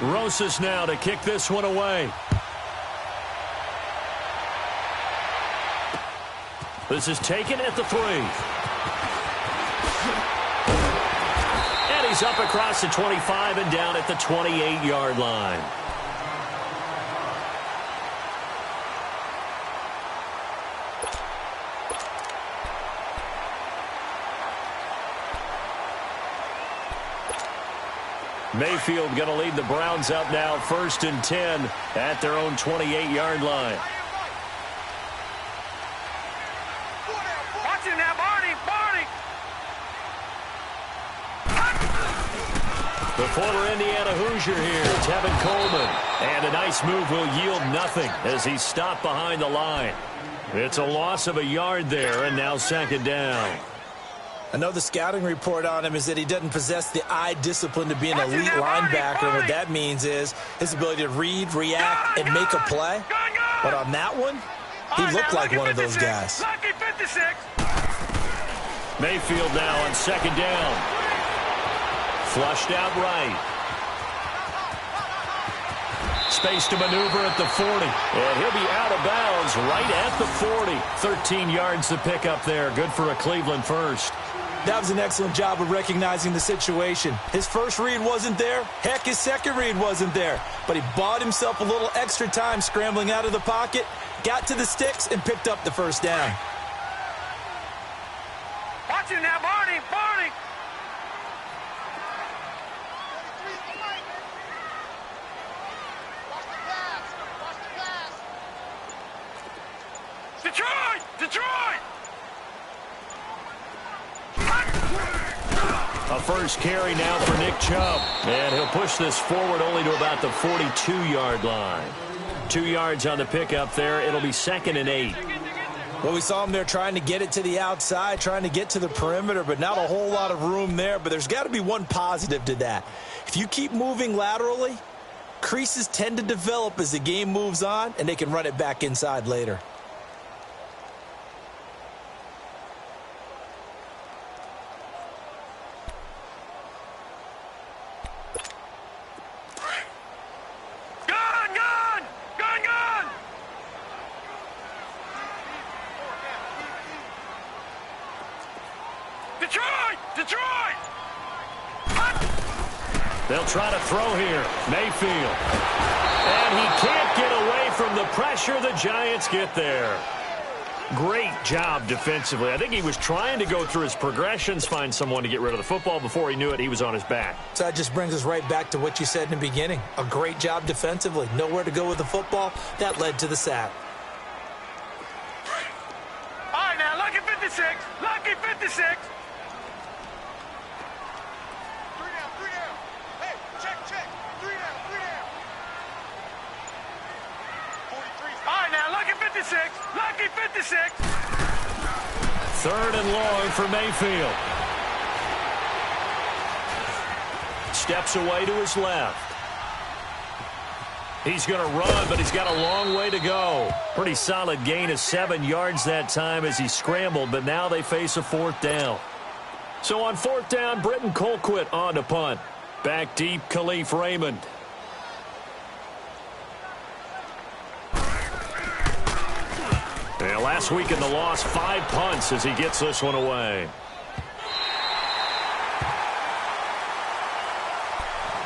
Rosas now to kick this one away. This is taken at the 3. And he's up across the 25 and down at the 28-yard line. Mayfield going to lead the Browns up now, 1st and 10 at their own 28-yard line. Watch it now, Barney! The former Indiana Hoosier here, Tevin Coleman. And a nice move will yield nothing as he's stopped behind the line. It's a loss of a yard there, and now 2nd down. I know the scouting report on him is that he doesn't possess the eye discipline to be an elite linebacker. And what that means is his ability to read, react, and make a play. But on that one, he looked like one of those guys. Mayfield now on 2nd down. Flushed out right. Space to maneuver at the 40. And he'll be out of bounds right at the 40. 13 yards to pick up there. Good for a Cleveland first. That was an excellent job of recognizing the situation. His first read wasn't there. Heck, his second read wasn't there. But he bought himself a little extra time scrambling out of the pocket, got to the sticks, and picked up the 1st down. Watch it now, Barney! Detroit! A first carry now for Nick Chubb. And he'll push this forward only to about the 42-yard line. 2 yards on the pickup there. It'll be 2nd and 8. Well, we saw him there trying to get it to the outside, trying to get to the perimeter, but not a whole lot of room there. But there's got to be one positive to that. If you keep moving laterally, creases tend to develop as the game moves on, and they can run it back inside later. Detroit! They'll try to throw here. Mayfield. And he can't get away from the pressure. The Giants get there. Great job defensively. I think he was trying to go through his progressions, find someone to get rid of the football. Before he knew it, he was on his back. So that just brings us right back to what you said in the beginning. A great job defensively. Nowhere to go with the football. That led to the sack. All right, now, lucky 56. Lucky 56. Lucky 56. 3rd and long for Mayfield. Steps away to his left. He's going to run, but he's got a long way to go. Pretty solid gain of 7 yards that time as he scrambled, but now they face a 4th down. So on 4th down, Britton Colquitt on to punt. Back deep, Khalif Raymond. And last week in the loss, 5 punts as he gets this one away.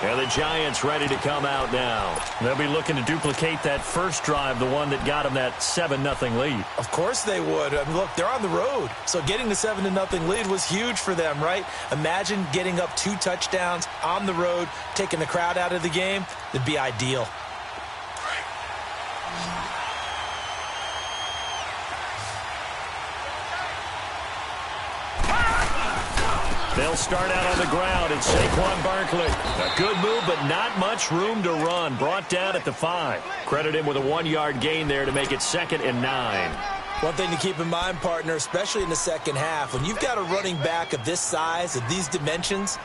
And the Giants ready to come out now. They'll be looking to duplicate that first drive, the one that got them that 7-0 lead. Of course they would. I mean, look, they're on the road. So getting the 7-0 lead was huge for them, right? Imagine getting up 2 touchdowns on the road, taking the crowd out of the game. It'd be ideal. They'll start out on the ground. It's Saquon Barkley. A good move, but not much room to run. Brought down at the 5. Credit him with a 1-yard gain there to make it 2nd and 9. One thing to keep in mind, partner, especially in the second half, when you've got a running back of this size, of these dimensions,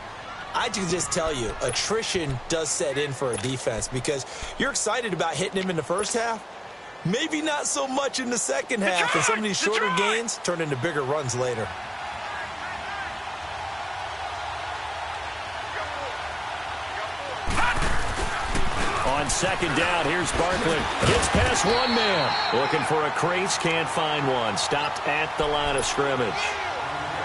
I can just tell you, attrition does set in for a defense because you're excited about hitting him in the first half. Maybe not so much in the second half, and some of these shorter gains turn into bigger runs later. On second down, here's Barkley. Gets past one man. Looking for a crease, can't find one. Stopped at the line of scrimmage.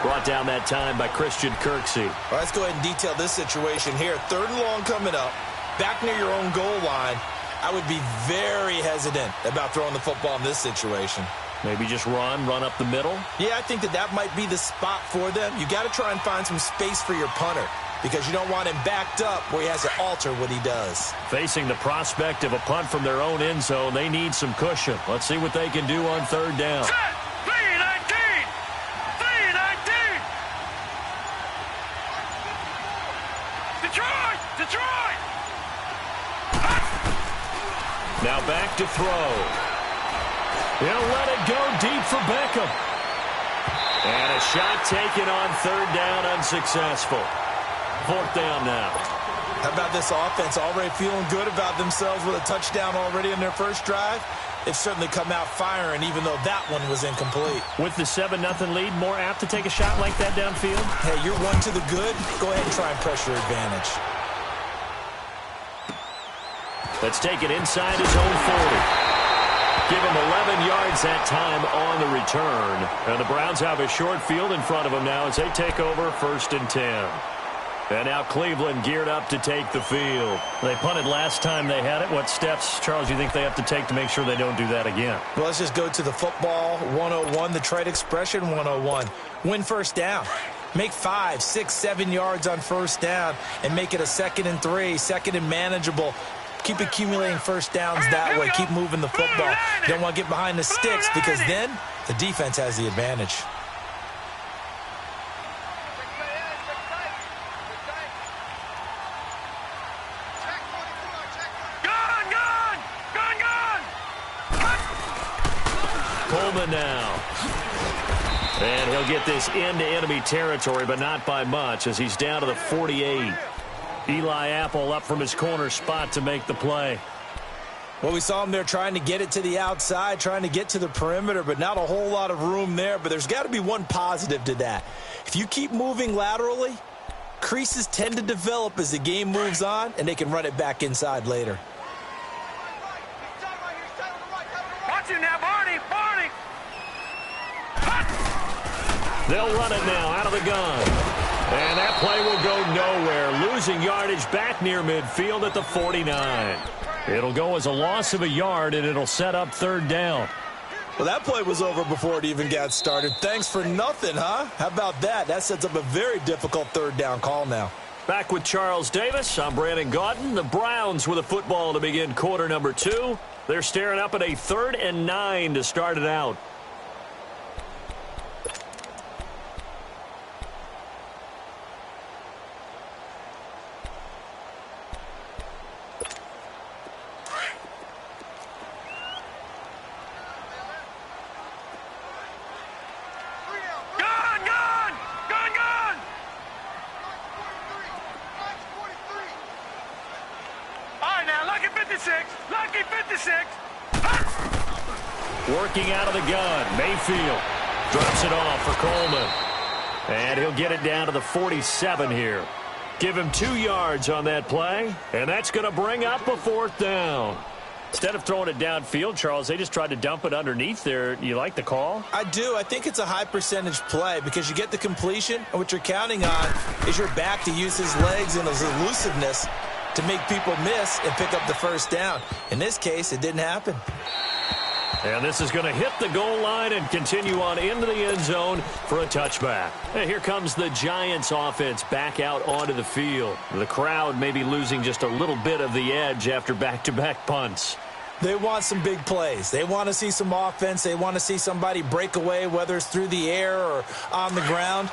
Brought down that time by Christian Kirksey. All right, let's go ahead and detail this situation here. 3rd and long coming up. Back near your own goal line. I would be very hesitant about throwing the football in this situation. Maybe just run up the middle? Yeah, I think that might be the spot for them. You got to try and find some space for your punter because you don't want him backed up where he has to alter what he does. Facing the prospect of a punt from their own end zone, they need some cushion. Let's see what they can do on 3rd down. Set! 3-19! 3-19! Detroit! Detroit! Now back to throw. He'll let it go deep for Beckham. And a shot taken on 3rd down, unsuccessful. 4th down now. How about this offense already feeling good about themselves with a touchdown already in their first drive? They've certainly come out firing, even though that one was incomplete. With the 7-0 lead, more apt to take a shot like that downfield? Hey, you're one to the good. Go ahead and try and press your advantage. Let's take it inside his own 40. Give him 11 yards that time on the return. And the Browns have a short field in front of them now as they take over 1st and 10. And now Cleveland geared up to take the field. They punted last time they had it. What steps, Charles, you think they have to take to make sure they don't do that again? Well, let's just go to the football 101, the trade expression 101. Win 1st down. Make 5, 6, 7 yards on 1st down and make it a 2nd and 3, 2nd and manageable. Keep accumulating 1st downs that way. Keep moving the football. You don't want to get behind the sticks because then the defense has the advantage. Coleman now. And he'll get this into enemy territory, but not by much as he's down to the 48. Eli Apple up from his corner spot to make the play. Well, we saw him there trying to get it to the outside, trying to get to the perimeter, but not a whole lot of room there. But there's got to be one positive to that. If you keep moving laterally, creases tend to develop as the game moves on, and they can run it back inside later. Watch it now, Barney! Barney! They'll run it now out of the gun. And that play will go nowhere. Losing yardage back near midfield at the 49. It'll go as a loss of a yard, and it'll set up 3rd down. Well, that play was over before it even got started. Thanks for nothing, huh? How about that? That sets up a very difficult 3rd down call now. Back with Charles Davis. I'm Brandon Gaudin. The Browns with a football to begin quarter number 2. They're staring up at a 3rd and 9 to start it out. Lucky 56. Working out of the gun. Mayfield drops it off for Coleman. And he'll get it down to the 47 here. Give him 2 yards on that play. And that's going to bring up a 4th down. Instead of throwing it downfield, Charles, they just tried to dump it underneath there. You like the call? I do. I think it's a high percentage play because you get the completion, and what you're counting on is your back to use his legs and his elusiveness to make people miss and pick up the 1st down. In this case, it didn't happen. And this is going to hit the goal line and continue on into the end zone for a touchback. And here comes the Giants offense back out onto the field. The crowd may be losing just a little bit of the edge after back-to-back punts. They want some big plays. They want to see some offense. They want to see somebody break away, whether it's through the air or on the ground.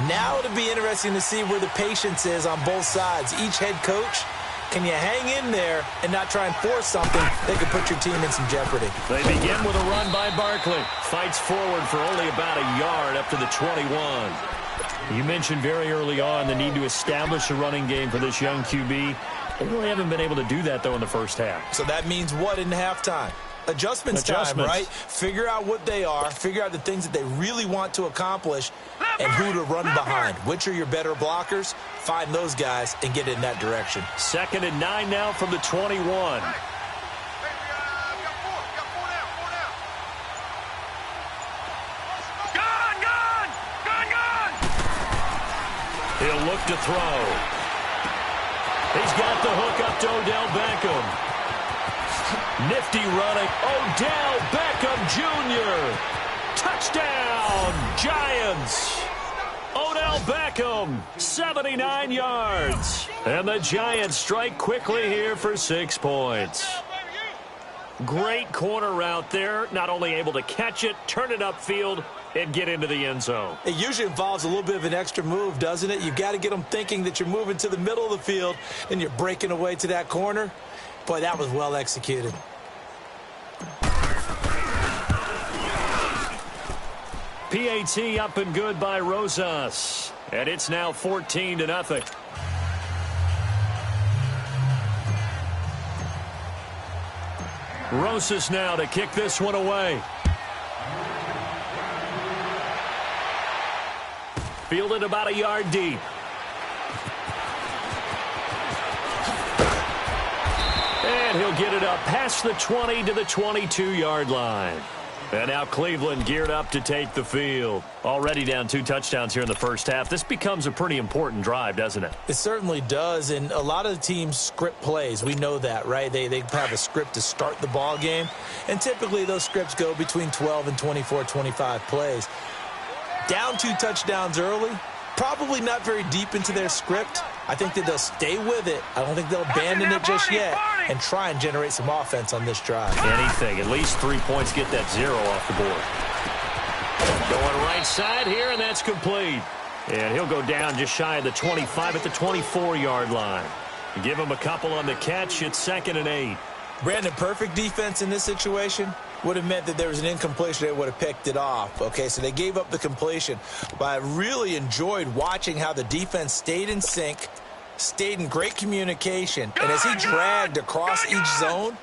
Now it'll be interesting to see where the patience is on both sides. Each head coach, can you hang in there and not try and force something that could put your team in some jeopardy? They begin with a run by Barkley. Fights forward for only about a yard up to the 21. You mentioned very early on the need to establish a running game for this young QB. They really haven't been able to do that, though, in the first half. So that means what in halftime? Adjustments time, right? Figure out what they are, figure out the things that they really want to accomplish, and who to run behind. Which are your better blockers? Find those guys and get in that direction. 2nd and 9 now from the 21. He'll look to throw. He's got the hook up to Odell Beckham. Nifty running. Odell Beckham Jr. Touchdown, Giants. Odell Beckham, 79 yards. And the Giants strike quickly here for 6 points. Great corner route there. Not only able to catch it, turn it upfield, and get into the end zone. It usually involves a little bit of an extra move, doesn't it? You've got to get them thinking that you're moving to the middle of the field and you're breaking away to that corner. Boy, that was well executed. PAT up and good by Rosas. And it's now 14-0. Rosas now to kick this one away. Fielded about a yard deep. And he'll get it up past the 20 to the 22-yard line. And now Cleveland geared up to take the field. Already down 2 touchdowns here in the first half. This becomes a pretty important drive, doesn't it? It certainly does, and a lot of the teams script plays. We know that, right? They have a script to start the ball game, and typically those scripts go between 12 and 24, 25 plays. Down 2 touchdowns early, probably not very deep into their script. I think that they'll stay with it. I don't think they'll abandon it just yet and try and generate some offense on this drive. Anything. At least 3 points, get that 0 off the board. Going right side here, and that's complete. And he'll go down just shy of the 25 at the 24-yard line. Give him a couple on the catch. It's 2nd and 8. Brandon, perfect defense in this situation would have meant that there was an incompletion. They would have picked it off. Okay, so they gave up the completion. But I really enjoyed watching how the defense stayed in sync, stayed in great communication. And as he dragged across each zone,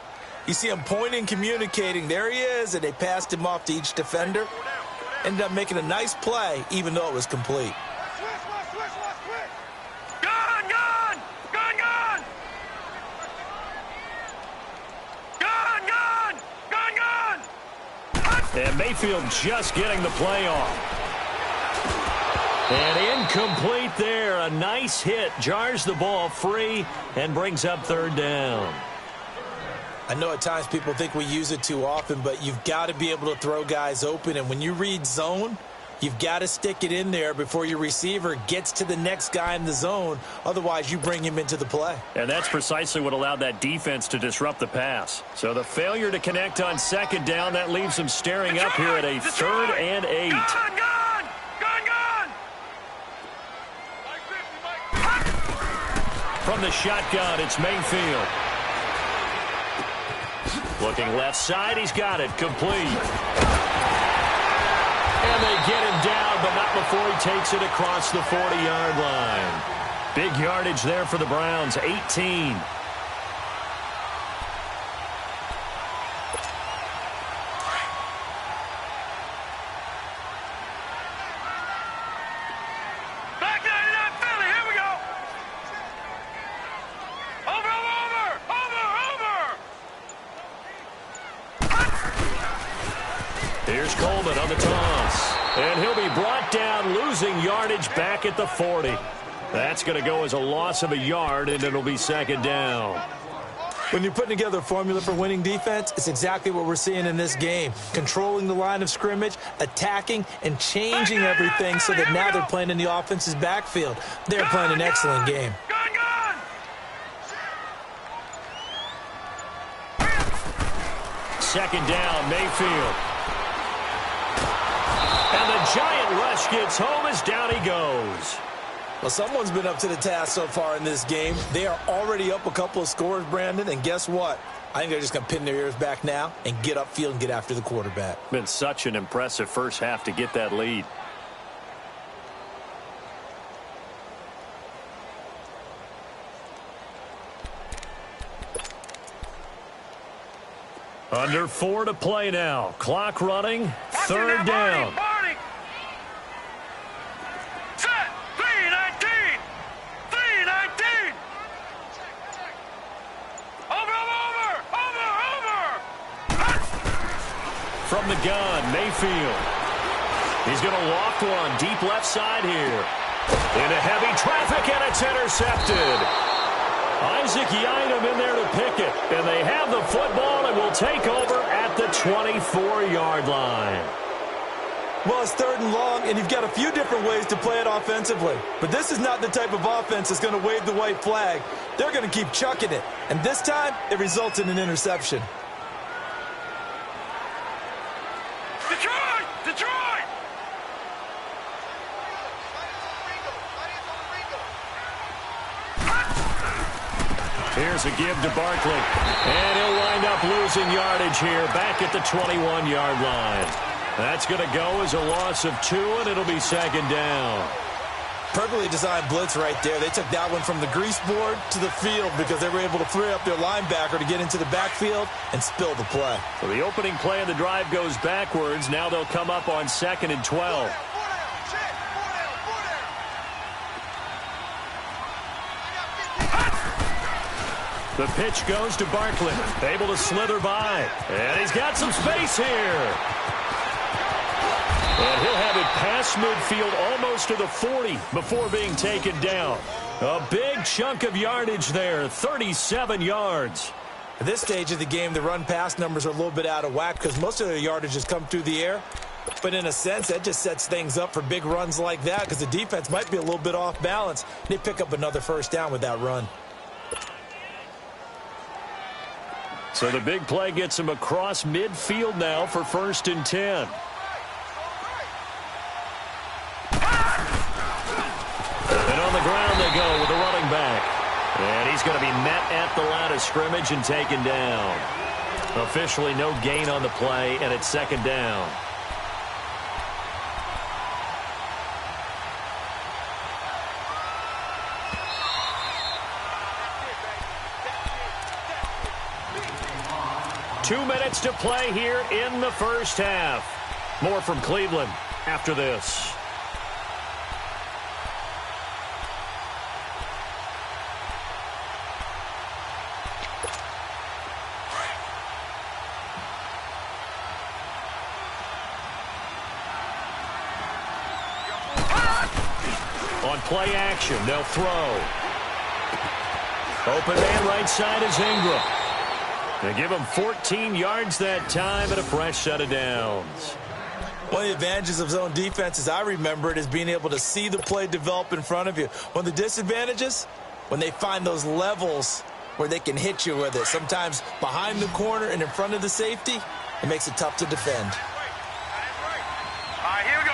you see him pointing, communicating. There he is, and they passed him off to each defender. Ended up making a nice play, even though it was complete. And Mayfield just getting the play off. And incomplete there. A nice hit. Jars the ball free and brings up 3rd down. I know at times people think we use it too often, but you've got to be able to throw guys open. And when you read zone, you've got to stick it in there before your receiver gets to the next guy in the zone. Otherwise, you bring him into the play. And that's precisely what allowed that defense to disrupt the pass. So the failure to connect on 2nd down, that leaves them staring up here at a 3rd and 8. From the shotgun, it's Mayfield. Looking left side, he's got it. Complete. And they get him down, but not before he takes it across the 40-yard line. Big yardage there for the Browns, 18. Back to that Philly. Here we go. Over. Here's Coleman on the toss. And he'll be brought down, losing yardage back at the 40. That's going to go as a loss of a yard, and it'll be 2nd down. When you're putting together a formula for winning defense, it's exactly what we're seeing in this game. Controlling the line of scrimmage, attacking, and changing everything so that now they're playing in the offense's backfield. They're playing an excellent game. 2nd down, Mayfield. And the Giant rush gets home as down he goes. Well, someone's been up to the task so far in this game. They are already up a couple of scores, Brandon, and guess what? I think they're just going to pin their ears back now and get upfield and get after the quarterback. Been such an impressive first half to get that lead. Under 4 to play now. Clock running. Third Now, down. Marty. Set. 3-19. 3-19. Over. From the gun, Mayfield. He's going to loft one deep left side here. Into heavy traffic, and it's intercepted. Isaac Yiadom in there to pick it. And they have the football and will take over at the 24-yard line. Well, it's 3rd and long, and you've got a few different ways to play it offensively. But this is not the type of offense that's going to wave the white flag. They're going to keep chucking it. And this time, it results in an interception. Detroit! Here's a give to Barkley. And he'll wind up losing yardage here back at the 21-yard line. That's going to go as a loss of 2, and it'll be 2nd down. Perfectly designed blitz right there. They took that one from the grease board to the field because they were able to free up their linebacker to get into the backfield and spill the play. So the opening play of the drive goes backwards. Now they'll come up on 2nd and 12. The pitch goes to Barkley. Able to slither by. And he's got some space here. And he'll have it past midfield almost to the 40 before being taken down. A big chunk of yardage there, 37 yards. At this stage of the game, the run-pass numbers are a little bit out of whack because most of their yardage has come through the air. But in a sense, that just sets things up for big runs like that because the defense might be a little bit off balance. They pick up another 1st down with that run. So the big play gets him across midfield now for 1st and 10. And on the ground they go with the running back. And he's going to be met at the line of scrimmage and taken down. Officially no gain on the play, and it's 2nd down. Two minutes to play here in the 1st half. More from Cleveland after this. On play action, they'll throw. Open man right side is Ingram. They give him 14 yards that time and a fresh set of downs. One of the advantages of zone defense, as I remember it, is being able to see the play develop in front of you. One of the disadvantages, when they find those levels where they can hit you with it. Sometimes behind the corner and in front of the safety, it makes it tough to defend. All right, here we go.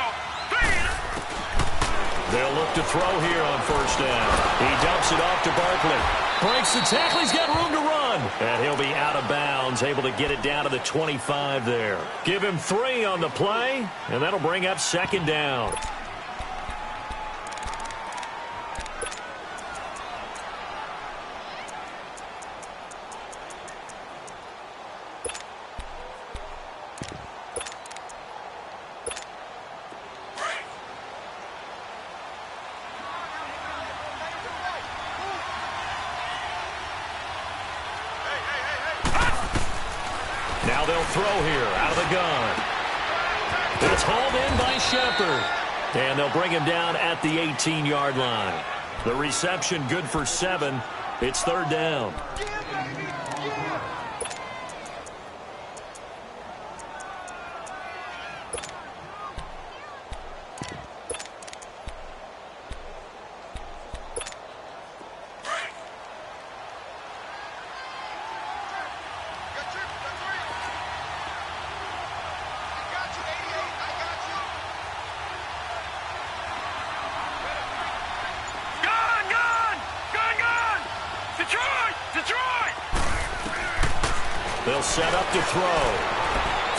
They'll look to throw here on 1st down. He dumps it off to Barkley. Breaks the tackle. He's got room to run. And he'll be out of bounds, able to get it down to the 25 there. Give him 3 on the play, and that'll bring up 2nd down. Now they'll throw here out of the gun. It's hauled in by Shepard. And they'll bring him down at the 18-yard line. The reception good for 7. It's 3rd down. They'll set up to throw.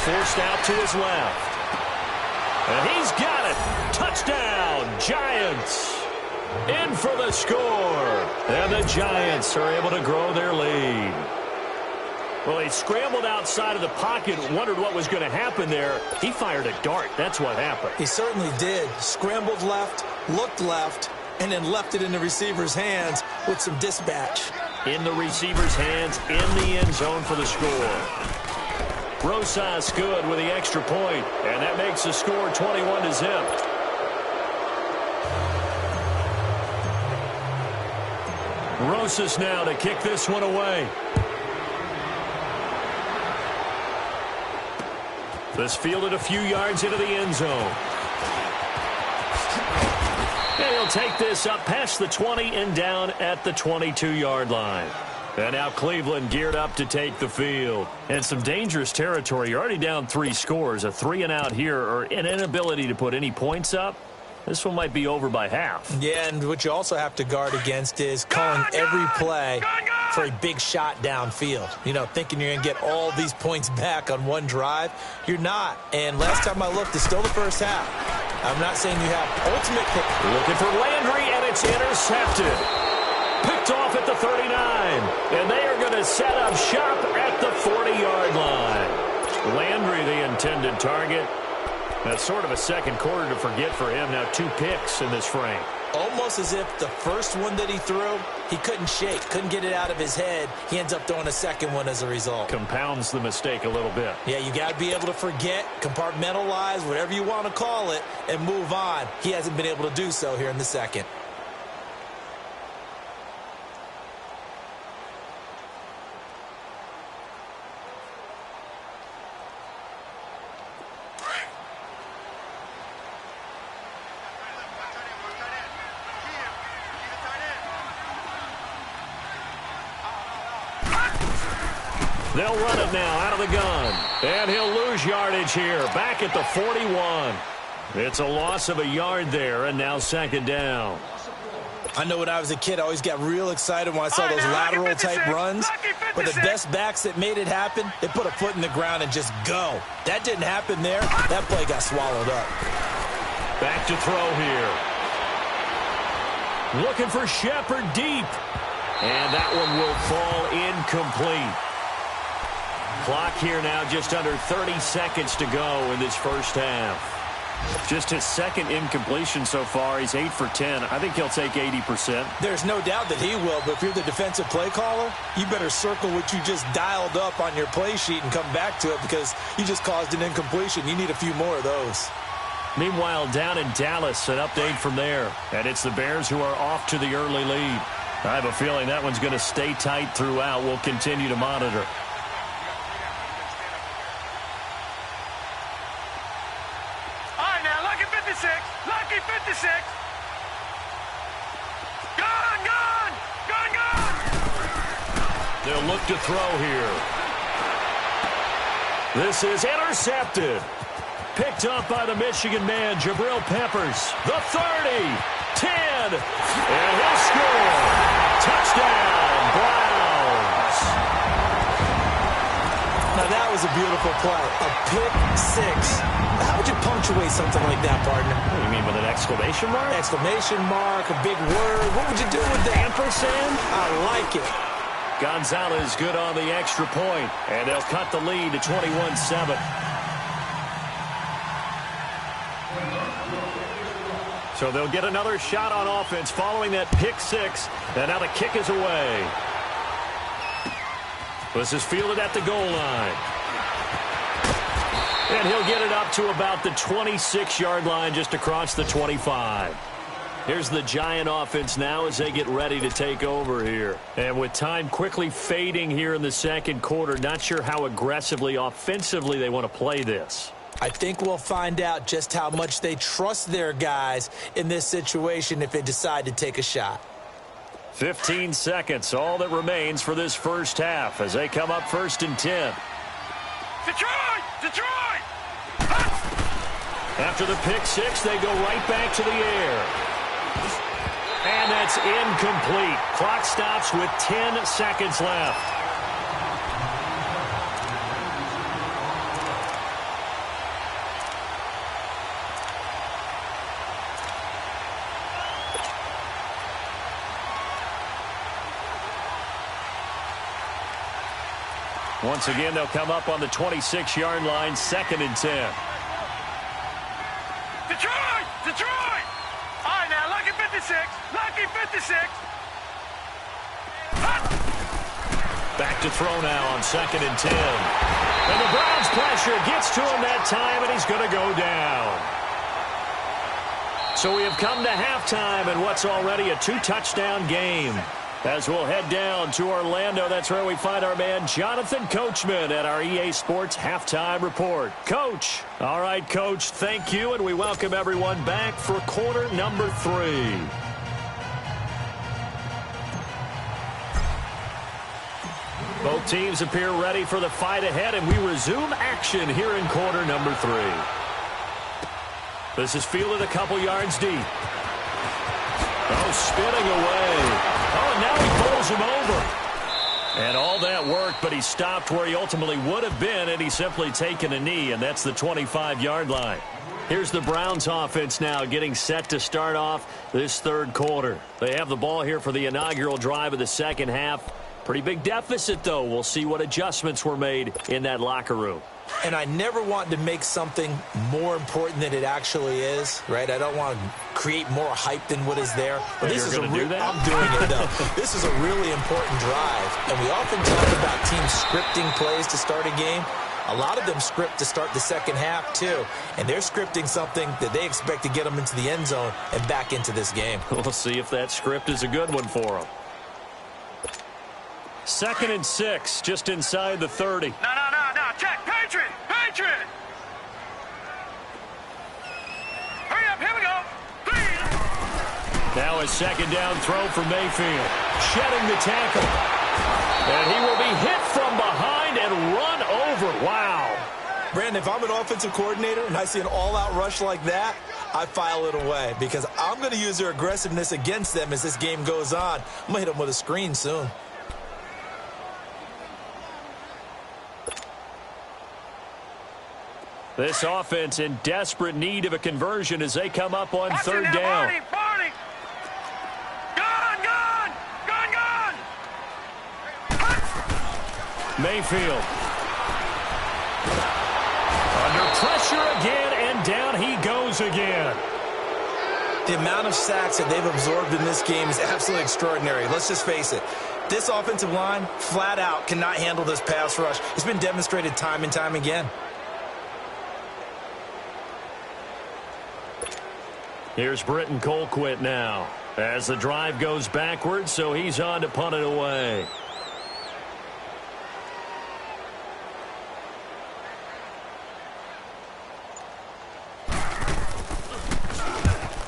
Forced out to his left. And he's got it. Touchdown, Giants. In for the score. And the Giants are able to grow their lead. Well, he scrambled outside of the pocket, wondered what was going to happen there. He fired a dart. That's what happened. He certainly did. Scrambled left, looked left, and then left it in the receiver's hands with some dispatch. In the receiver's hands, in the end zone for the score. Rosas good with the extra point, and that makes the score 21-0. Rosas now to kick this one away. This fielded a few yards into the end zone. And he'll take this up past the 20 and down at the 22-yard line. And now Cleveland geared up to take the field. And some dangerous territory. You're already down 3 scores. A 3-and-out here, or an inability to put any points up. This one might be over by half. Yeah, and what you also have to guard against is calling every play for a big shot downfield. You know, thinking you're going to get all these points back on one drive. You're not. And last time I looked, it's still the first half. I'm not saying you have ultimate. Looking for Landry, and it's intercepted. Picked off at the 39. And they are going to set up shop at the 40-yard line. Landry, the intended target. That's sort of a second quarter to forget for him. Now 2 picks in this frame. Almost as if the first one that he threw, he couldn't shake, couldn't get it out of his head. He ends up throwing a second one as a result. Compounds the mistake a little bit. Yeah, you got to be able to forget, compartmentalize, whatever you want to call it, and move on. He hasn't been able to do so here in the second. They'll run it now out of the gun. And he'll lose yardage here. Back at the 41. It's a loss of a yard there, and now second down. I know when I was a kid, I always got real excited when I saw those lateral-type runs. But the best backs that made it happen, they put a foot in the ground and just go. That didn't happen there. That play got swallowed up. Back to throw here. Looking for Shepard deep. And that one will fall incomplete. Clock here now just under 30 seconds to go in this first half. Just his second incompletion so far. He's 8 for 10. I think he'll take 80%. There's no doubt that he will, but if you're the defensive play caller, you better circle what you just dialed up on your play sheet and come back to it because you just caused an incompletion. You need a few more of those. Meanwhile, down in Dallas, an update from there. And it's the Bears who are off to the early lead. I have a feeling that one's going to stay tight throughout. We'll continue to monitor. Lucky 56. Gone, gone, gone, gone. They'll look to throw here. This is intercepted. Picked up by the Michigan man, Jabril Peppers. The 30, 10, and he'll score. Touchdown, Browns. Now that was a beautiful play. A pick 6. How would you punctuate something like that, partner? What do you mean, with an exclamation mark? Exclamation mark, a big word. What would you do with that? Ampersand? I like it. Gonzalez good on the extra point, and they'll cut the lead to 21-7. So they'll get another shot on offense following that pick 6, and now the kick is away. This is fielded at the goal line. And he'll get it up to about the 26-yard line just across the 25. Here's the Giant offense now as they get ready to take over here. And with time quickly fading here in the second quarter, not sure how aggressively, offensively they want to play this. I think we'll find out just how much they trust their guys in this situation if they decide to take a shot. 15 seconds, all that remains for this first half as they come up 1st and 10. Detroit! Detroit! After the pick 6, they go right back to the air. And that's incomplete. Clock stops with 10 seconds left. Once again, they'll come up on the 26-yard line, 2nd and 10. Detroit! Detroit! All right, now, lucky 56. Lucky 56. Back to throw now on 2nd and 10. And the Browns' pressure gets to him that time, and he's going to go down. So we have come to halftime in what's already a 2-touchdown game. As we'll head down to Orlando, that's where we find our man Jonathan Coachman at our EA Sports Halftime Report. Coach. All right, Coach, thank you, and we welcome everyone back for quarter number 3. Both teams appear ready for the fight ahead, and we resume action here in quarter number 3. This is fielded a couple yards deep. Oh, spinning away. Oh, and now he pulls him over. And all that work, but he stopped where he ultimately would have been, and he's simply taken a knee, and that's the 25-yard line. Here's the Browns offense now getting set to start off this third quarter. They have the ball here for the inaugural drive of the second half. Pretty big deficit, though. We'll see what adjustments were made in that locker room. And I never want to make something more important than it actually is, right? I don't want to create more hype than what is there. But this is I'm doing it, though. This is a really important drive. And we often talk about teams scripting plays to start a game. A lot of them script to start the second half, too. And they're scripting something that they expect to get them into the end zone and back into this game. We'll see if that script is a good one for them. 2nd and 6, just inside the 30. No. Check. Patriot. Hurry up. Here we go. 3. Now a second down throw for Mayfield. Shedding the tackle. And he will be hit from behind and run over. Wow. Brandon, if I'm an offensive coordinator and I see an all-out rush like that, I file it away because I'm going to use their aggressiveness against them as this game goes on. I'm going to hit them with a screen soon. This offense in desperate need of a conversion as they come up on third down. Barney. Gone. Mayfield. Under pressure again, and down he goes again. The amount of sacks that they've absorbed in this game is absolutely extraordinary. Let's just face it. This offensive line, flat out, cannot handle this pass rush. It's been demonstrated time and time again. Here's Britton Colquitt now as the drive goes backwards, so he's on to punt it away.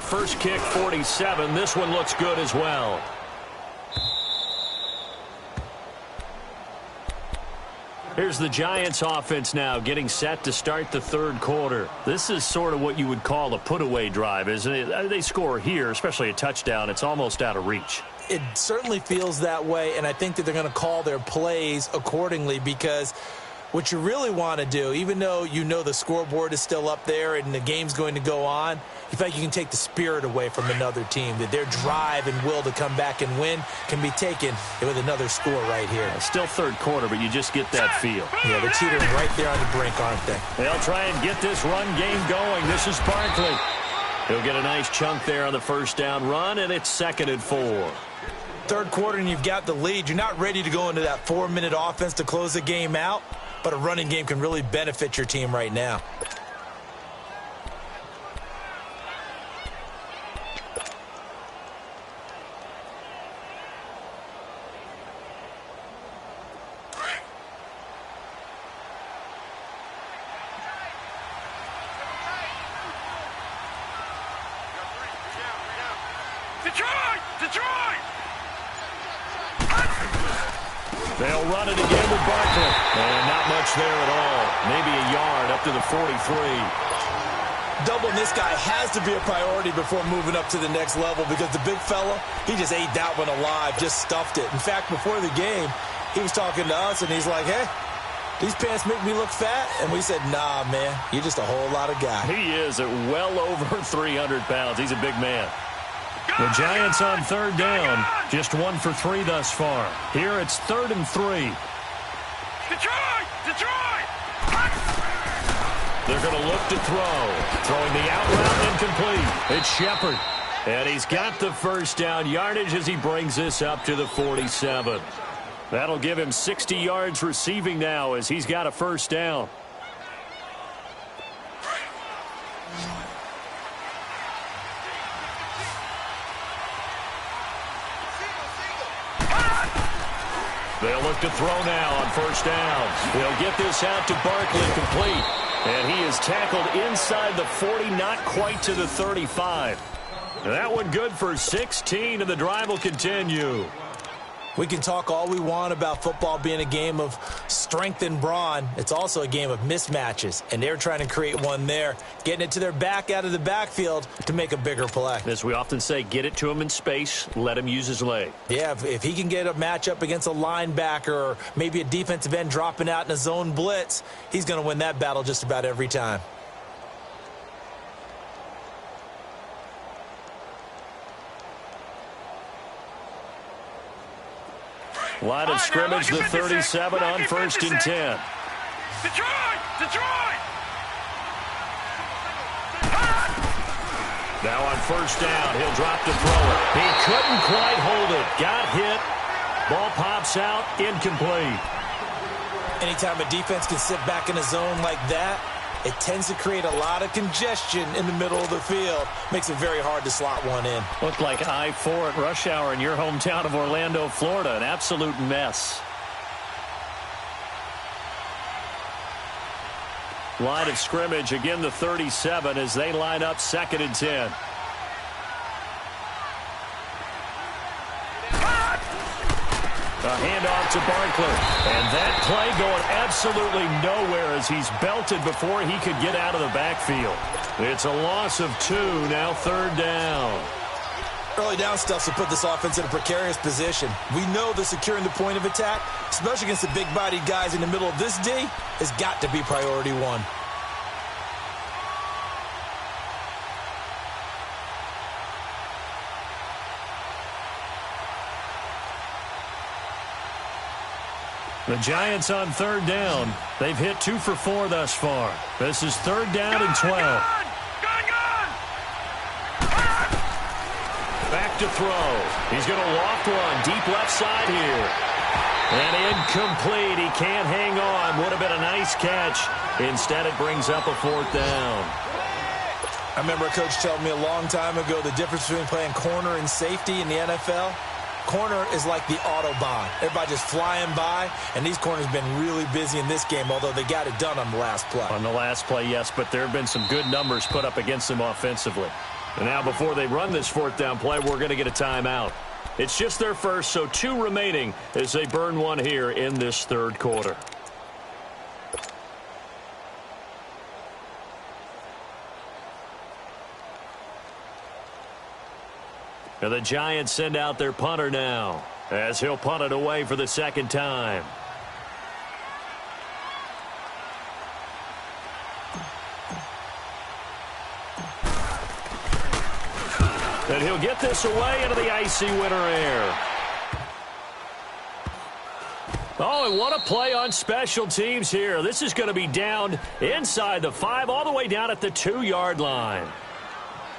First kick, 47. This one looks good as well. Here's the Giants offense now getting set to start the third quarter. This is sort of what you would call a put-away drive, isn't it? They score here, especially a touchdown. It's almost out of reach. It certainly feels that way, and I think that they're going to call their plays accordingly because what you really want to do, even though you know the scoreboard is still up there and the game's going to go on, you feel like you can take the spirit away from another team, that their drive and will to come back and win can be taken with another score right here. Still third quarter, but you just get that feel. Yeah, they're teetering right there on the brink, aren't they? They'll try and get this run game going. This is Barkley. He'll get a nice chunk there on the first down run, and it's 2nd and 4. Third quarter, and you've got the lead. You're not ready to go into that 4-minute offense to close the game out, but a running game can really benefit your team right now. Detroit! They'll run it again with Barkley. And not much there at all. Maybe a yard up to the 43. Doubling this guy has to be a priority before moving up to the next level because the big fella, he just ate that one alive, just stuffed it. In fact, before the game, he was talking to us, and he's like, hey, these pants make me look fat. And we said, nah, man, you're just a whole lot of guy. He is at well over 300 pounds. He's a big man. The Giants on third down, just 1 for 3 thus far. Here it's 3rd and 3. Detroit! Detroit! They're going to look to throw. Throwing the out route incomplete. It's Shepard. And he's got the first down yardage as he brings this up to the 47. That'll give him 60 yards receiving now as he's got a first down. They'll look to throw now on first down. They'll get this out to Barkley, complete. And he is tackled inside the 40, not quite to the 35. That one good for 16, and the drive will continue. We can talk all we want about football being a game of strength and brawn. It's also a game of mismatches, and they're trying to create one there, getting it to their back out of the backfield to make a bigger play. As we often say, get it to him in space, let him use his leg. Yeah, if he can get a matchup against a linebacker or maybe a defensive end dropping out in a zone blitz, he's going to win that battle just about every time. Line of scrimmage, the 37 on first and 10. Detroit! Detroit! Now on first down, he'll drop to throw it. He couldn't quite hold it. Got hit. Ball pops out, incomplete. Anytime a defense can sit back in a zone like that, it tends to create a lot of congestion in the middle of the field. Makes it very hard to slot one in. Looked like I-4 at rush hour in your hometown of Orlando, Florida. An absolute mess. Line of scrimmage, again the 37 as they line up second and 10. A handoff to Barkley. And that play going absolutely nowhere as he's belted before he could get out of the backfield. It's a loss of 2, now third down. Early down stuff to put this offense in a precarious position. We know that securing the point of attack, especially against the big-bodied guys in the middle of this D, has got to be priority one. The Giants on third down. They've hit 2 for 4 thus far. This is third down and 12. Back to throw. He's going to loft one deep left side here. And incomplete. He can't hang on. Would have been a nice catch. Instead, it brings up a fourth down. I remember a coach telling me a long time ago the difference between playing corner and safety in the NFL. Corner is like the Autobahn. Everybody just flying by, and these corners have been really busy in this game, although they got it done on the last play. On the last play, yes, but there have been some good numbers put up against them offensively. And now before they run this fourth down play, we're going to get a timeout. It's just their first, so 2 remaining as they burn one here in this third quarter. And the Giants send out their punter now as he'll punt it away for the second time. And he'll get this away into the icy winter air. Oh, and what a play on special teams here. This is going to be down inside the 5 all the way down at the 2-yard line.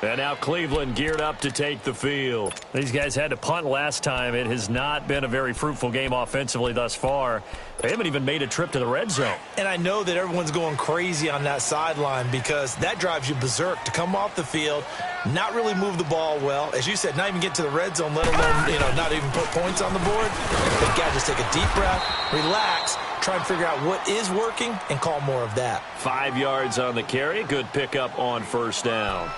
And now Cleveland geared up to take the field. These guys had to punt last time. It has not been a very fruitful game offensively thus far. They haven't even made a trip to the red zone. And I know that everyone's going crazy on that sideline because that drives you berserk to come off the field, not really move the ball well. As you said, not even get to the red zone, let alone, not even put points on the board. They've got to just take a deep breath, relax, try and figure out what is working, and call more of that. 5 yards on the carry. Good pickup on first down.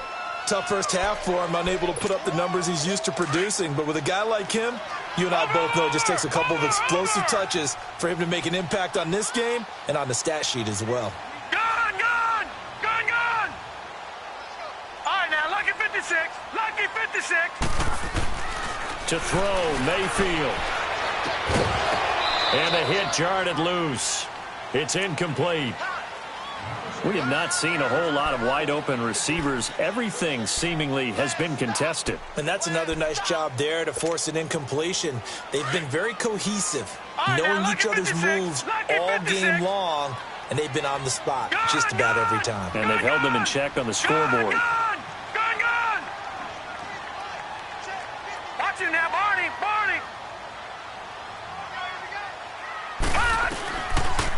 Tough first half for him, unable to put up the numbers he's used to producing. But with a guy like him, you and I both know it just takes a couple of explosive touches for him to make an impact on this game and on the stat sheet as well. Gone! All right, now, lucky 56. Lucky 56. To throw, Mayfield. And the hit jarred it loose. It's incomplete. We have not seen a whole lot of wide-open receivers. Everything seemingly has been contested. And that's another nice job there to force an incompletion. They've been very cohesive, knowing each other's moves all game long, and they've been on the spot just about every time. And they've held them in check on the scoreboard. Gun! Watch him now, Barney!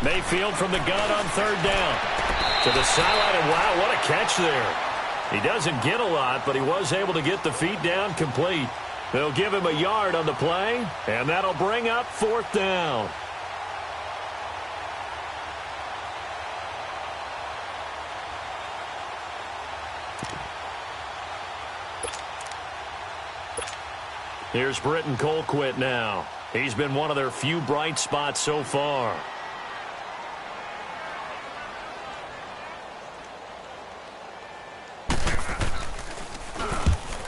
Mayfield from the gun on third down. To the sideline, and wow, what a catch there. He doesn't get a lot, but he was able to get the feet down complete. They'll give him a yard on the play, and that'll bring up fourth down. Here's Britton Colquitt now. He's been one of their few bright spots so far.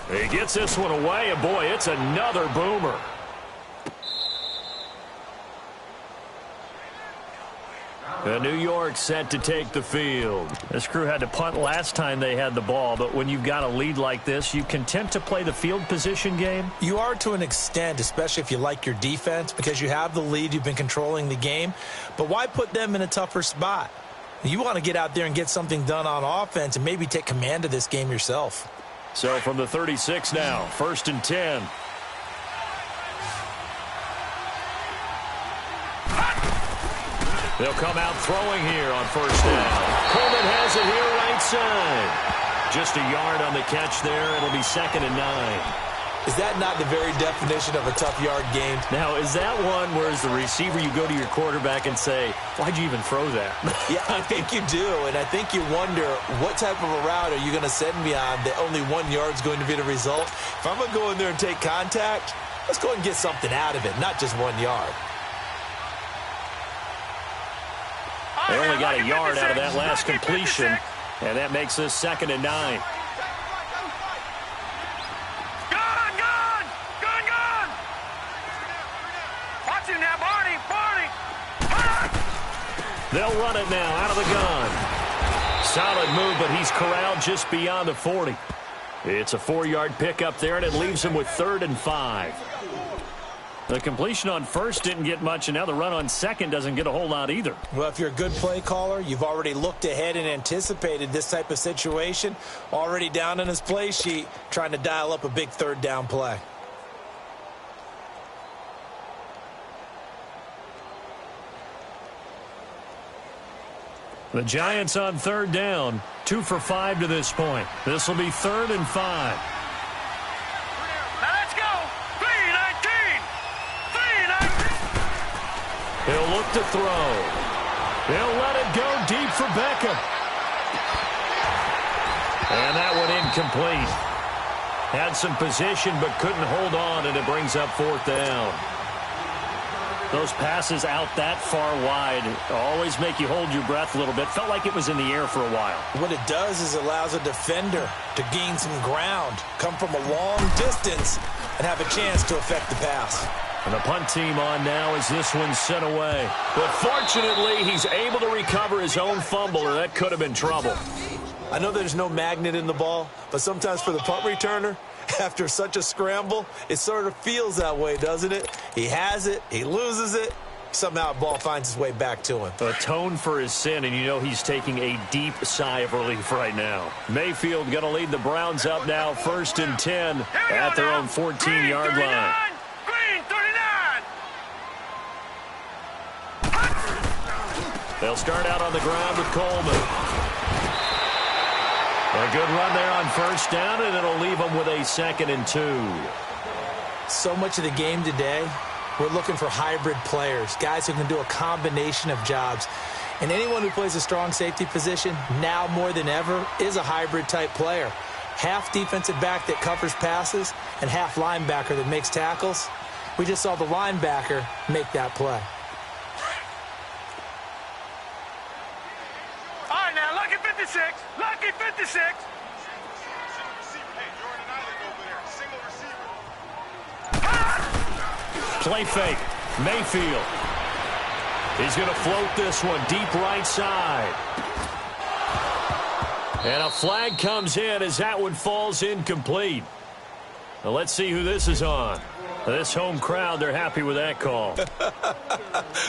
He gets this one away, and boy, it's another boomer. And New York set to take the field. This crew had to punt last time they had the ball, but when you've got a lead like this, you content to play the field position game? You are to an extent, especially if you like your defense, because you have the lead, you've been controlling the game. But why put them in a tougher spot? You want to get out there and get something done on offense and maybe take command of this game yourself. So from the 36 now, 1st and 10. They'll come out throwing here on first down. Coleman has it here right side. Just a yard on the catch there. It'll be 2nd and 9. Is that not the very definition of a tough yard gain? Now, is that one where as the receiver you go to your quarterback and say, why'd you even throw that? Yeah, I think you do, and I think you wonder what type of a route are you going to send me on that only 1 yard's going to be the result? If I'm going to go in there and take contact, let's go and get something out of it, not just 1 yard. They only got a yard out of that last completion, and that makes this 2nd and 9. Gun! Watch him now, Barney! They'll run it now out of the gun. Solid move, but he's corralled just beyond the 40. It's a 4-yard pickup there, and it leaves him with 3rd and 5. The completion on first didn't get much, and now the run on second doesn't get a whole lot either. Well, if you're a good play caller, you've already looked ahead and anticipated this type of situation. Already down in his play sheet, trying to dial up a big 3rd down play. The Giants on 3rd down, 2 for 5 to this point. This will be 3rd and 5. He'll look to throw. He'll let it go deep for Beckham. And that one incomplete. Had some position but couldn't hold on, and it brings up 4th down. Those passes out that far wide always make you hold your breath a little bit. Felt like it was in the air for a while. What it does is allows a defender to gain some ground, come from a long distance, and have a chance to affect the pass. And the punt team on now as this one's sent away. But fortunately, he's able to recover his own fumble, or that could have been trouble. I know there's no magnet in the ball, but sometimes for the punt returner, after such a scramble, it sort of feels that way, doesn't it? He has it, he loses it, somehow the ball finds its way back to him. Atone for his sin, and you know he's taking a deep sigh of relief right now. Mayfield going to lead the Browns up now, 1st and 10 at their own 14-yard line. They'll start out on the ground with Coleman. A good run there on first down, and it'll leave them with a 2nd and 2. So much of the game today, we're looking for hybrid players, guys who can do a combination of jobs. And anyone who plays a strong safety position, now more than ever, is a hybrid-type player. Half defensive back that covers passes and half linebacker that makes tackles. We just saw the linebacker make that play. Lucky 56. Play fake. Mayfield. He's going to float this one deep right side. And a flag comes in as that one falls incomplete. Now let's see who this is on. This home crowd, they're happy with that call.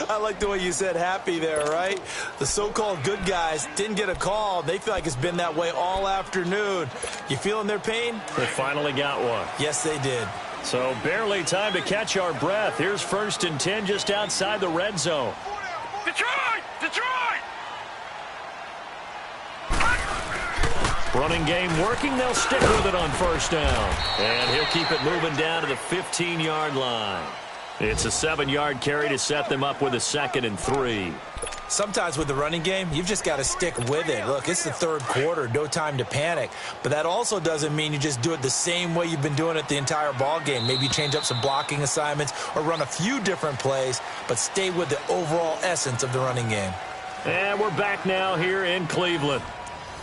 I like the way you said happy there, right? The so-called good guys didn't get a call. They feel like it's been that way all afternoon. You feeling their pain? They finally got one. Yes, they did. So barely time to catch our breath. Here's 1st and 10 just outside the red zone. Detroit! Detroit! Running game working. They'll stick with it on 1st down. And he'll keep it moving down to the 15-yard line. It's a 7-yard carry to set them up with a 2nd and 3. Sometimes with the running game, you've just got to stick with it. Look, it's the 3rd quarter, no time to panic. But that also doesn't mean you just do it the same way you've been doing it the entire ball game. Maybe change up some blocking assignments or run a few different plays, but stay with the overall essence of the running game. And we're back now here in Cleveland.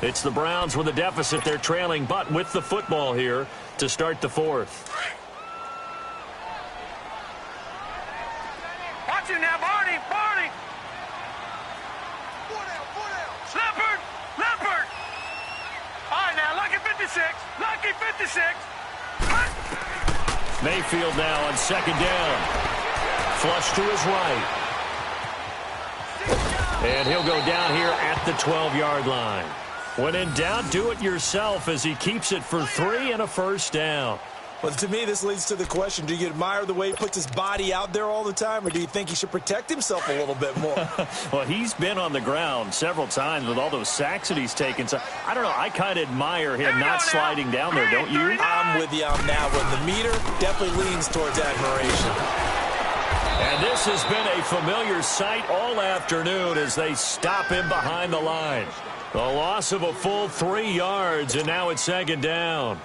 It's the Browns with a deficit. They're trailing, but with the football here to start the 4th. Watch it now, Barney! Barney! Leopard! Leopard! All right, now, lucky 56. Lucky 56. Mayfield now on 2nd down. Flush to his right. And he'll go down here at the 12-yard line. When in doubt, do it yourself as he keeps it for 3 and a 1st down. Well, to me, this leads to the question, do you admire the way he puts his body out there all the time, or do you think he should protect himself a little bit more? Well, he's been on the ground several times with all those sacks that he's taken. So, I don't know, I kind of admire him not sliding down there, don't you? I'm with you on that one. The meter definitely leans towards admiration. And this has been a familiar sight all afternoon as they stop him behind the line. A loss of a full 3 yards, and now it's 2nd down.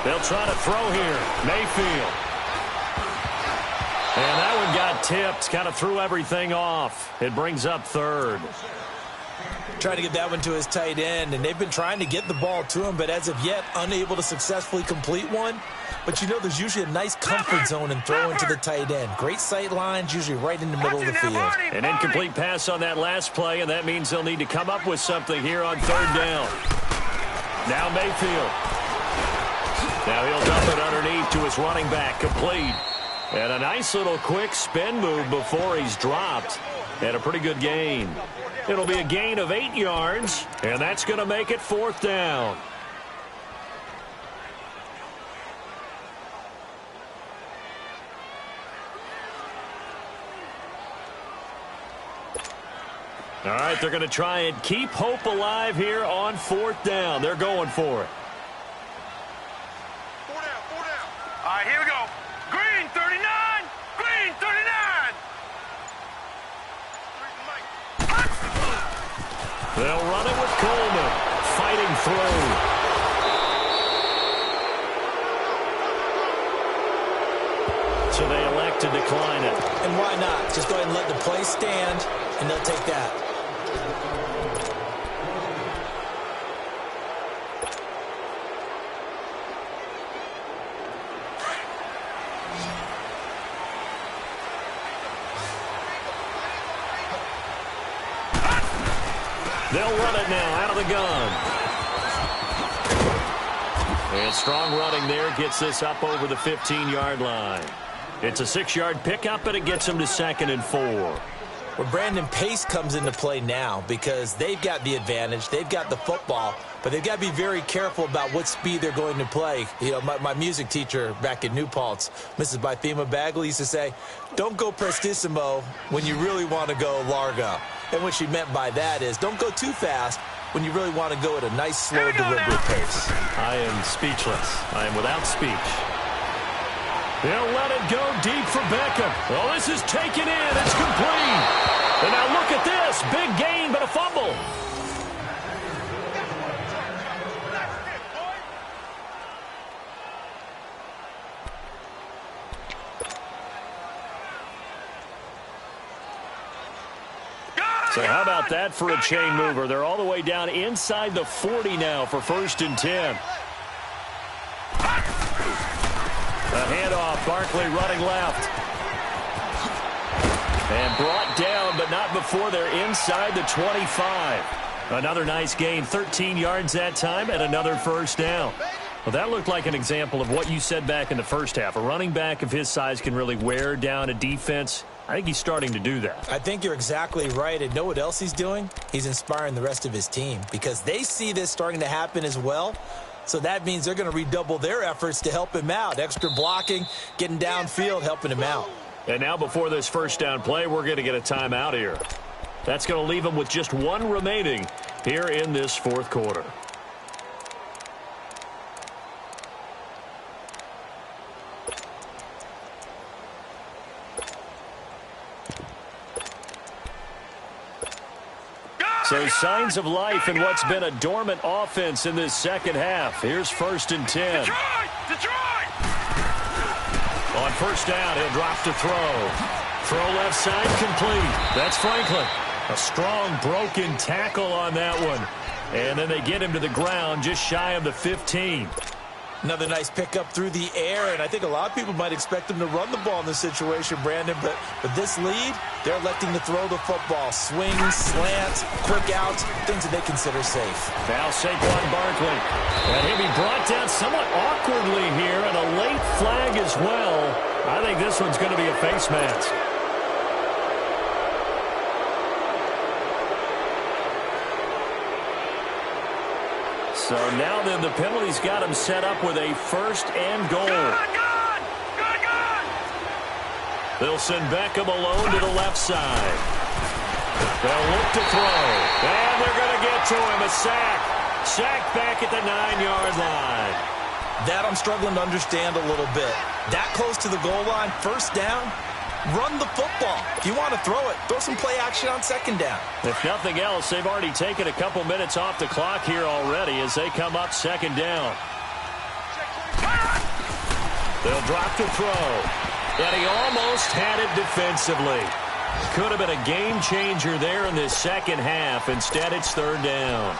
They'll try to throw here. Mayfield. And that one got tipped. Kind of threw everything off. It brings up 3rd. Trying to get that one to his tight end, and they've been trying to get the ball to him, but as of yet, unable to successfully complete one. But you know, there's usually a nice comfort zone in throwing to the tight end. Great sight lines, usually right in the middle of the field. An incomplete pass on that last play, and that means they'll need to come up with something here on 3rd down. Now Mayfield. Now he'll dump it underneath to his running back, complete. And a nice little quick spin move before he's dropped. And a pretty good gain. It'll be a gain of 8 yards, and that's going to make it 4th down. All right, they're going to try and keep hope alive here on 4th down. They're going for it. 4 down, 4 down. All right, here we go. Green, 39. Green, 39. They'll run it with Coleman, fighting through. So they elect to decline it. And why not? Just go ahead and let the play stand, and they'll take that. They'll run it now out of the gun. And strong running there gets this up over the 15-yard line. It's a 6-yard pickup, and it gets them to 2nd and 4. Well, Brandon, pace comes into play now because they've got the advantage. They've got the football, but they've got to be very careful about what speed they're going to play. You know, my music teacher back in New Paltz, Mrs. Bythema Bagley, used to say, don't go prestissimo when you really want to go largo. And what she meant by that is don't go too fast when you really want to go at a nice, slow, deliberate pace. I am speechless. I am without speech. They'll let it go deep for Beckham. Well, this is taken in. It's complete. And now look at this. Big gain, but a fumble. So how about that for a chain mover? They're all the way down inside the 40 now for 1st and 10. A handoff, Barkley running left. And brought down, but not before they're inside the 25. Another nice gain, 13 yards that time, and another 1st down. Well, that looked like an example of what you said back in the first half. A running back of his size can really wear down a defense. I think he's starting to do that. I think you're exactly right. And know what else he's doing? He's inspiring the rest of his team because they see this starting to happen as well. So that means they're going to redouble their efforts to help him out. Extra blocking, getting downfield, helping him out. And now before this 1st down play, we're going to get a timeout here. That's going to leave them with just 1 remaining here in this 4th quarter. So signs of life in what's been a dormant offense in this 2nd half. Here's 1st and 10. Detroit! On 1st down, he'll drop to throw. Throw left side complete. That's Franklin. A strong broken tackle on that one. And then they get him to the ground just shy of the 15. Another nice pickup through the air, and I think a lot of people might expect him to run the ball in this situation, Brandon, but with this lead, they're electing to throw the football. Swings, slants, quick outs, things that they consider safe. Now Saquon Barkley. And he'll be brought down somewhat awkwardly here, and a late flag as well. I think this one's going to be a face mask. So now then the penalty's got him set up with a 1st and goal. Good! They'll send Beckham alone to the left side. They'll look to throw. And they're going to get to him. A sack. Sack back at the 9-yard line. That I'm struggling to understand a little bit. That close to the goal line, 1st down, run the football. If you want to throw it, throw some play action on 2nd down. If nothing else, they've already taken a couple minutes off the clock here already as they come up 2nd down. They'll drop to throw. And he almost had it defensively. Could have been a game changer there in this 2nd half. Instead, it's 3rd down.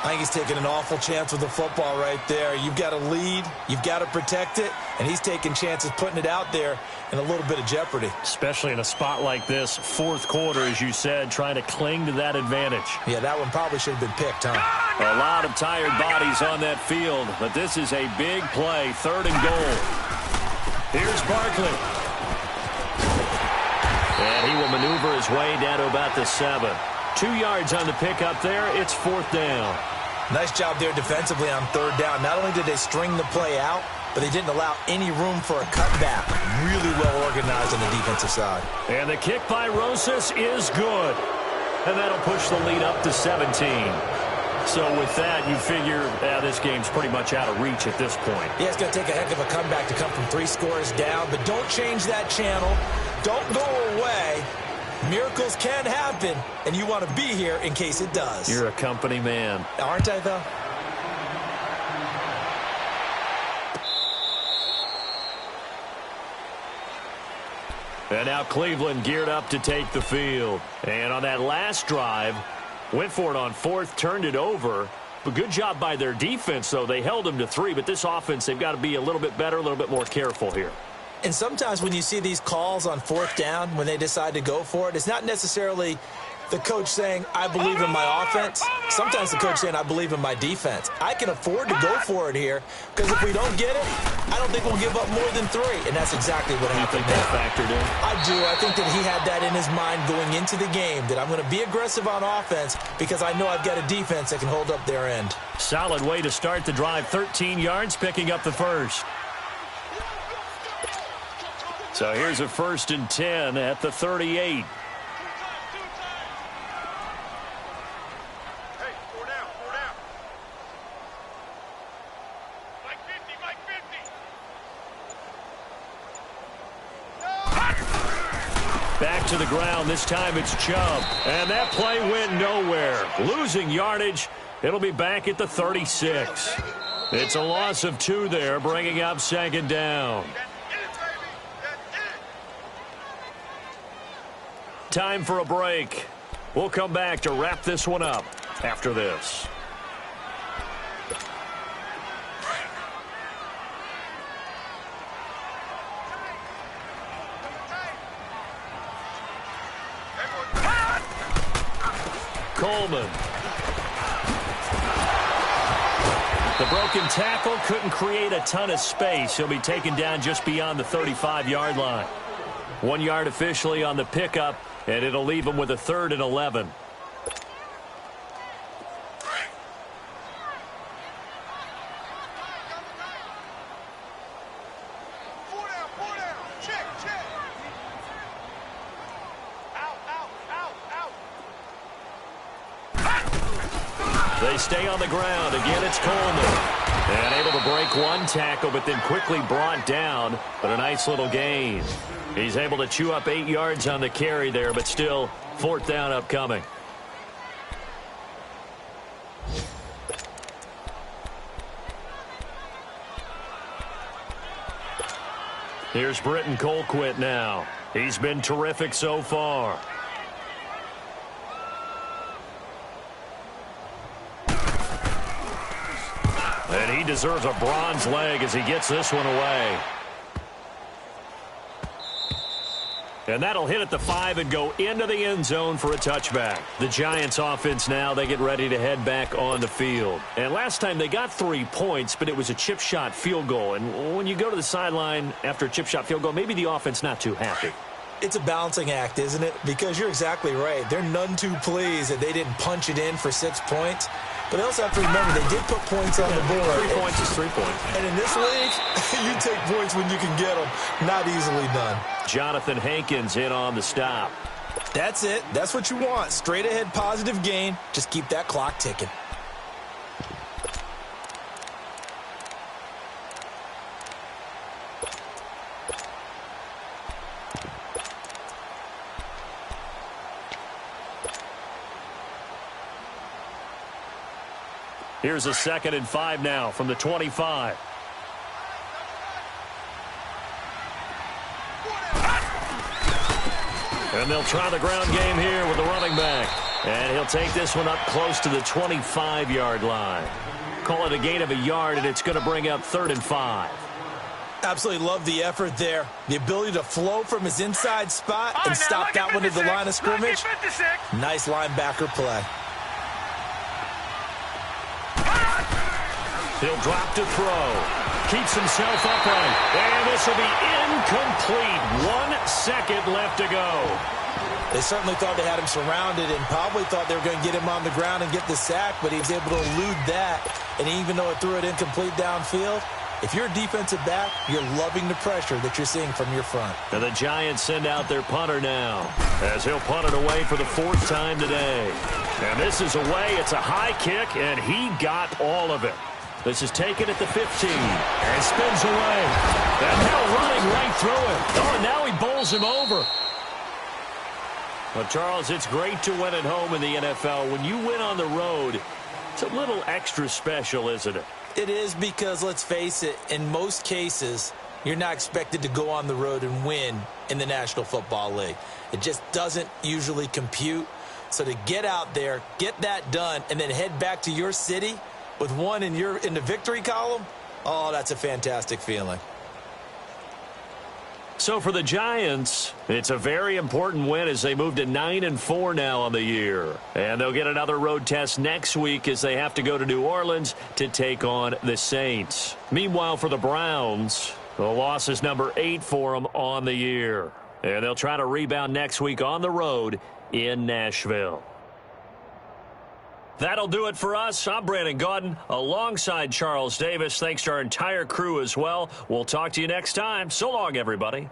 I think he's taking an awful chance with the football right there. You've got to lead, you've got to protect it, and he's taking chances putting it out there in a little bit of jeopardy. Especially in a spot like this, 4th quarter, as you said, trying to cling to that advantage. Yeah, that one probably should have been picked, huh? A lot of tired bodies on that field, but this is a big play, 3rd and goal. Here's Barkley. And he will maneuver his way down to about the 7. 2 yards on the pickup there. It's 4th down. Nice job there defensively on 3rd down. Not only did they string the play out, but they didn't allow any room for a cutback. Really well organized on the defensive side. And the kick by Rosas is good. And that'll push the lead up to 17. So with that, you figure this game's pretty much out of reach at this point. Yeah, it's going to take a heck of a comeback to come from 3 scores down, but don't change that channel. Don't go away. Miracles can happen, and you want to be here in case it does. You're a company man. Aren't I, though? And now Cleveland geared up to take the field. And on that last drive, went for it on 4th, turned it over. But good job by their defense, though. They held them to 3, but this offense, they've got to be a little bit better, a little bit more careful here. And sometimes when you see these calls on 4th down, when they decide to go for it, it's not necessarily the coach saying, I believe in my offense. Sometimes the coach saying, I believe in my defense. I can afford to go for it here because if we don't get it, I don't think we'll give up more than 3. And that's exactly what happened. You think that factored in? I do. I think that he had that in his mind going into the game, that I'm going to be aggressive on offense because I know I've got a defense that can hold up their end. Solid way to start the drive. 13 yards, picking up the 1st. So here's a 1st and 10 at the 38. Hey, 4 down. Mike 50. Back to the ground. This time it's Chubb. And that play went nowhere. Losing yardage. It'll be back at the 36. It's a loss of 2 there, bringing up 2nd down. Time for a break. We'll come back to wrap this one up after this. Coleman. The broken tackle couldn't create a ton of space. He'll be taken down just beyond the 35-yard line. 1 yard officially on the pickup, and it'll leave him with a 3rd and 11. They stay on the ground. Again, it's Coleman. And able to break one tackle, but then quickly brought down. But a nice little gain. He's able to chew up 8 yards on the carry there, but still 4th down upcoming. Here's Britton Colquitt now. He's been terrific so far. And he deserves a bronze leg as he gets this one away. And that'll hit at the 5 and go into the end zone for a touchback. The Giants offense now, they get ready to head back on the field. And last time they got 3 points, but it was a chip shot field goal. And when you go to the sideline after a chip shot field goal, maybe the offense not too happy. It's a balancing act, isn't it? Because you're exactly right. They're none too pleased that they didn't punch it in for 6 points. But they also have to remember they did put points on the board. 3 points is 3 points. And in this league, you take points when you can get them. Not easily done. Jonathan Hankins in on the stop. That's it. That's what you want. Straight ahead positive gain. Just keep that clock ticking. Here's a 2nd and 5 now from the 25. And they'll try the ground game here with the running back. And he'll take this one up close to the 25-yard line. Call it a gain of a yard, and it's going to bring up 3rd and 5. Absolutely love the effort there. The ability to flow from his inside spot and stop that one at the line of scrimmage. Nice linebacker play. He'll drop to throw. Keeps himself upright. And this will be incomplete. 1 second left to go. They certainly thought they had him surrounded and probably thought they were going to get him on the ground and get the sack, but he was able to elude that. And even though it threw it incomplete downfield, if you're a defensive back, you're loving the pressure that you're seeing from your front. And the Giants send out their punter now, as he'll punt it away for the 4th time today. And this is away. It's a high kick, and he got all of it. This is taken at the 15 and spins away. And now running right through him. Oh, and now he bowls him over. Well, Charles, it's great to win at home in the NFL. When you win on the road, it's a little extra special, isn't it? It is because, let's face it, in most cases, you're not expected to go on the road and win in the National Football League. It just doesn't usually compute. So to get out there, get that done, and then head back to your city with one in the victory column, oh, that's a fantastic feeling. So for the Giants, it's a very important win as they move to 9-4 now on the year. And they'll get another road test next week as they have to go to New Orleans to take on the Saints. Meanwhile, for the Browns, the loss is number 8 for them on the year. And they'll try to rebound next week on the road in Nashville. That'll do it for us. I'm Brandon Gaudin alongside Charles Davis. Thanks to our entire crew as well. We'll talk to you next time. So long, everybody.